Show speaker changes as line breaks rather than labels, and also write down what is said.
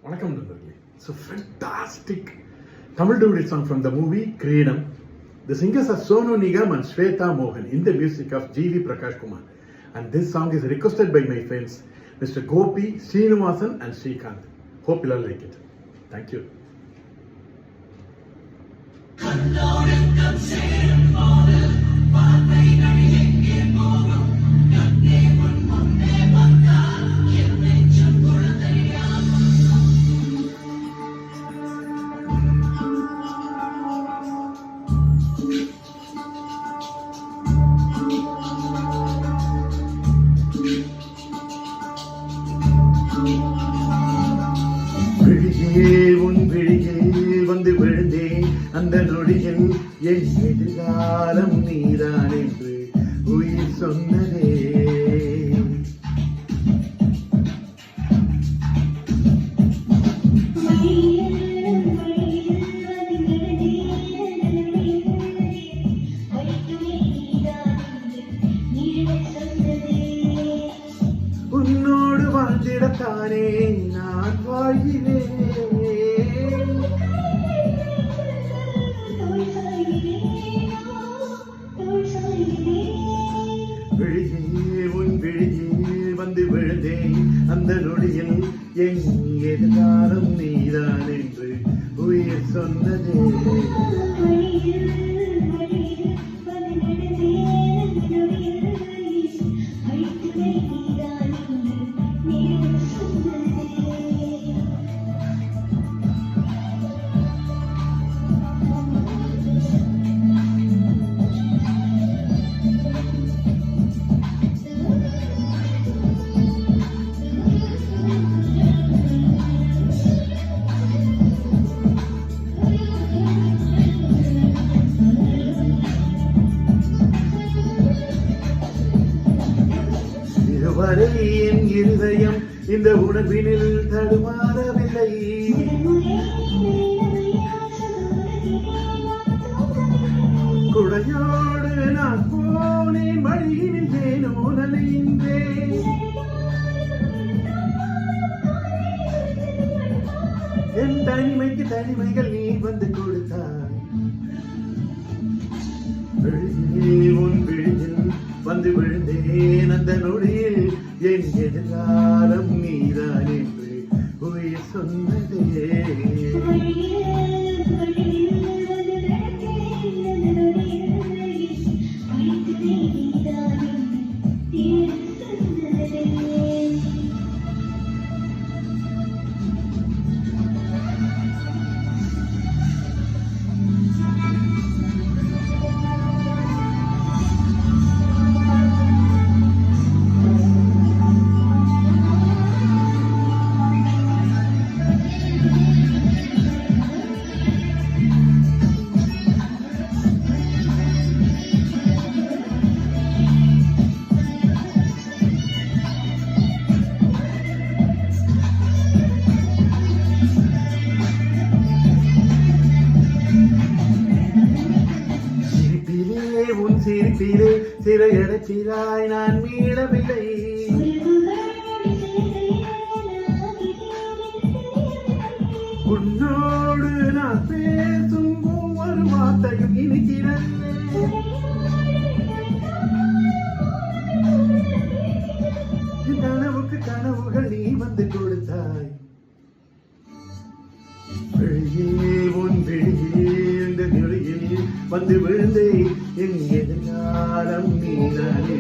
வணக்கம் நண்பர்களே. It's a fantastic Tamil duet song from the movie Kireedam. The singers are Sonu Nigam and Shweta Mohan in the music of G.V. Prakash Kumar. And this song is requested by my friends Mr. Gopi, Srinivasan and Srikanth. Hope you'll all like it. Thank you. உன் விழியில் வந்து விழுந்தேன் அந்த நொடியில் என் எதிர்காலம் நீதான் என்று உயிர் சொன்னதே. உன்னோடு வாழ்ந்திடத்தானே நான் வாழ்கிறேன். உன் விழியில் வந்து விழுந்தேன் அந்த நொடியில் என் எதிர்காலம் நீதான் என்று உயிர் சொன்னதே. இதுவரை என் இருதயம் இந்த உணர்வினில் தடுமாறவில்லை. குடையோடு நான் போனேன் வழியினில் ஏனோ நனைந்தேன். என் தனிமைக்கு தனிமைகள் நீ வந்து கொடுத்தாய். உன் விழியில் வந்து விழுந்தேன் அந்த நொடியில் என் எதிர்காலம் நீதான் என்று உயிர் சொன்னதே. உன் சிரிப்பிலே சிறையடைச்சிலாய் நான் மீளவில்லை. உன்னோடு நான் பேசும் ஒவ்வொரு வார்த்தையும் இனிக்கிறது. கனவுக்கு கனவுகள் நீ வந்து கொடுத்தாய். உன் விழியில் நொடியில் வந்து விழுந்தே என் எதிர்காலம் நீதான்.